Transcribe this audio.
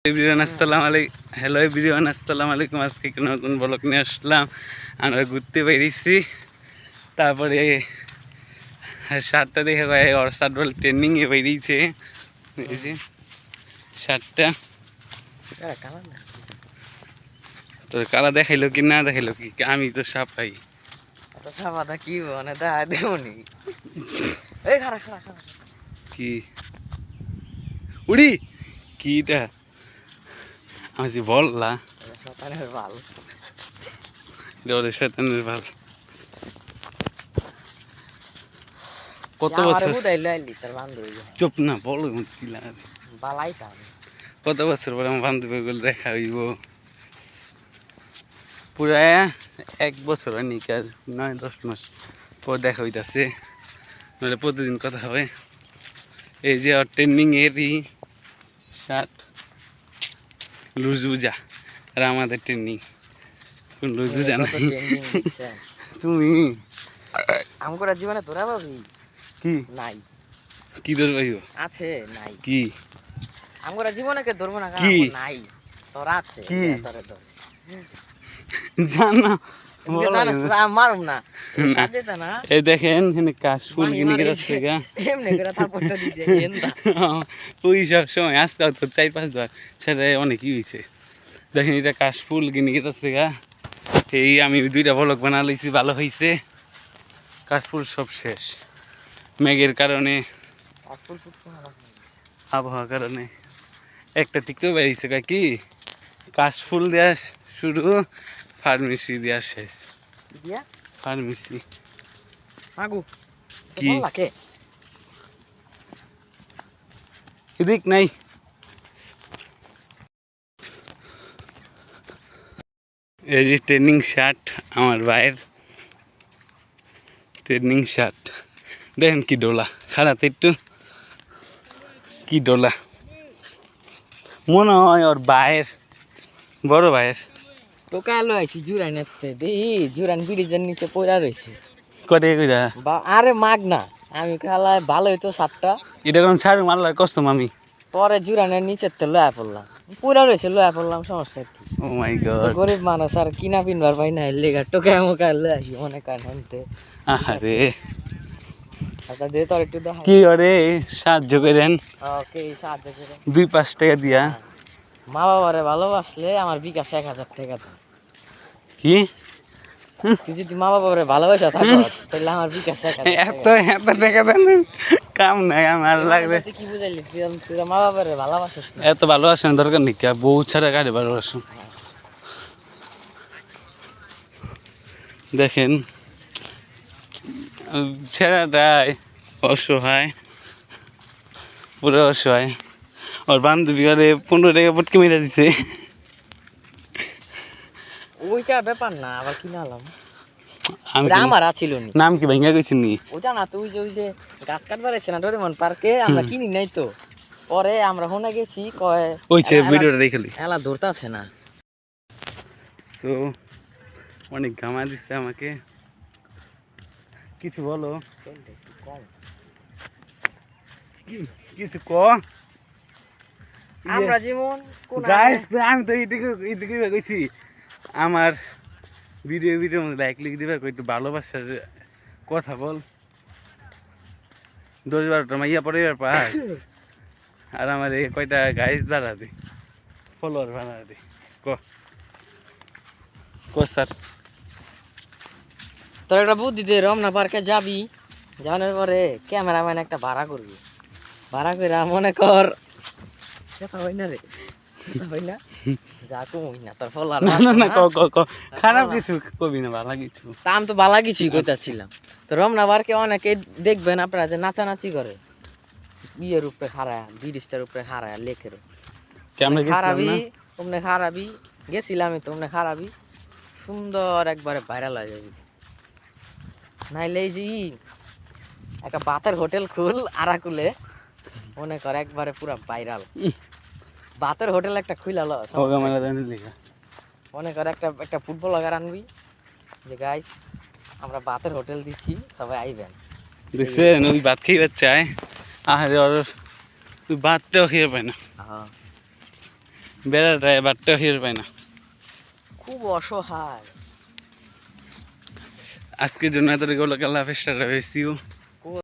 Hello everyone, আসসালামু আলাইকুম। আজকে একটা নতুন ব্লগ নিয়ে আসলাম। আমরা ঘুরতে বেরিয়েছি, তারপরে 7টা দেখে ওর সাত বল ট্রেনিংয়ে বেরিয়েছে। এই যে 7টা তোর কালা দেখাইলো কি না দেখাইলো কি, আমি তো সাপাই কি মানে দেবনি কি উড়ি কিটা আমি যে বললা ভাল শয়তানের ভাল। কত বছর চুপ না বলো কি লাগে কত বছর পরে আমার বান্ধবী গুলো দেখা হইব? পুরা 1 বছর হয়নি, কাজ 9-10 মাস পর দেখা হইতাছে, নাহলে প্রতিদিন কথা হবে। এই যে ট্রেনিং এরই শার্ট লুজ বুঝা, আর আমাদের ট্রেনিং কোন লুজ বুঝা নাই। তুমি আমার জীবনে তোরা ভাবি কি নাই কি ধর ভাইব আছে নাই কি আমরা জীবনে কে ধরবো না কি নাই তোরা আছে কি তোরে ধর জানা মারুম না না এই দেখেন কাশ ফুল কিনে গেছে এমনি করে থাপড়টা দিতে গেন্দা ওই সব সময় আসতে তো 4-5 বার সেটা অনেক কি হয়েছে। দেখেন এটা কাশ ফুল কিনে গেছে গা। এই আমি 2টা ব্লগ বানা লইছি, ভালো হয়েছে। কাশফুল সব শেষ মেঘের কারণে, আবহাওয়ার কারণে। একটা টিকটক বেরিয়েছে কি কাশফুল দেওয়া শুরু, ফার্মেসি দেওয়া শেষ। ফার্মেসি কি এদিক নাই। এই যে ট্রেনিং শার্ট আমার ভাইয়ের, ট্রেনিং শার্ট দেখেন কি ডোলা, খারাপ একটু কি ডোলা, মনে হয় ওর ভাইয়ের, বড় ভাইয়ের। তোকে আলো আইছি জুরাইন জুরাইন ব্রিজের নিচে পড়া রয়েছে কটে কইরা আরে মাগ না আমি খেলায় ভালো হইতো 7টা এটা কোন ছাড়ু মারলার কষ্ট আমি পরে জুরানের নিচে তো লয়া পড়লাম, পুরা রয়েছে লয়া পড়লাম, সমস্যা কি? ও মাই গড, গরিব মানুষ আর কিনা পিনবার পাই না, লেগা টোকা মোকা লয়ে আসি মনে কান হইতে। আরে আচ্ছা দে তোর একটু দেখা কি ওরে সাহায্য করেন। ওকে সাহায্য করে 2-5 টাকা দিয়া। মা বাবারে ভালোবাসলে আমার বিকাশ 1000 টাকা দাও। কি তুই যদি মা বাবারে ভালোবাসা থাকো তাহলে আমার বিকাশ 1000 এত টাকা দেন, কাম নাই আমার লাগবে। কি বুঝাইলি তুই মা বাবারে ভালোবাসিস না? এত ভালোবাসেন দরকার নেই, বউ ছাড়া গাড়ি ভালোবাসেন। দেখেন ছেলেটাই অসহায়, পুরো অসহায়। ওর বান্ধবী ঘরে 15 টাকা পটকে মেরে দিছে। ওইটা ব্যাপার না, আবার কিনালাম আমি আমার আছিল নাম কি ভাঙ্গা কইছিস নি? ওটা না, তুই যে গাছ কাটবার এসে না ডোরেমন পার্কে, আমরা কিনি নাই তো, পরে আমরা হোনা গেছি কয় ওইছে ভিডিওটা দেখলি এলা ধরতে আছে না। সো অনেক ঘামা দিচ্ছে আমাকে, কিছু বলো, কিছু ক। আমরা যেমন আমি তো এইটুকু কইছি, আমার ভিডিওর মধ্যে লাইক লিখে দিবে, একটু ভালোবাসার কথা বল। 10-12টা মাইয়া পরে পাস, আর আমার এই কয়টা গাইস বাড়া দে, ফলোয়ার বাড়া দে। ক স্যার তোর একটা বুদ্ধি দে, রমনা পার্কে যাবি, যাওয়ার পরে ক্যামেরাম্যান একটা ভাড়া করবি, ভাড়া করে মনে কর হয় না রে, হয় না যা কই না তোর ফলোয়ার না ক খারাপ কিছু কবি না, ভালো কিছু। তা আমি তো ভালো কিছুই কইতাছিলাম। তো রমনা পার্কে অনেকে দেখবেন আপনারা যে নাচানাচি করে, বিয়ের উপরে খাড়ায়, ব্রিজটার উপরে খাড়ায়, লেকের খারাবি, তোমরা খারাবি, গেছিলাম তো, তোমরা খারাবি, সুন্দর একবারে ভাইরাল হয়ে যাবি। নাইলে এই যে একটা বাতের হোটেল খুল আরাকুলে, মনে কর একবারে পুরা ভাইরাল। বাতের হোটেল একটা খুইলাল, মনে কর একটা ফুটবলার আনবি যে গাইস আমরা বাতের হোটেল দিছি, সবাই আইবেন। দেখছেন ওই ভাত খেয়ে চায়, আরে তুই ভাতটাও খেয়ে পায় না। বেড়াটা এবারটা হির পায় না। খুব অসহায়। আজকের জন্য এতটুকু লোকাল হাফেজ, টাটা, পেয়েছি।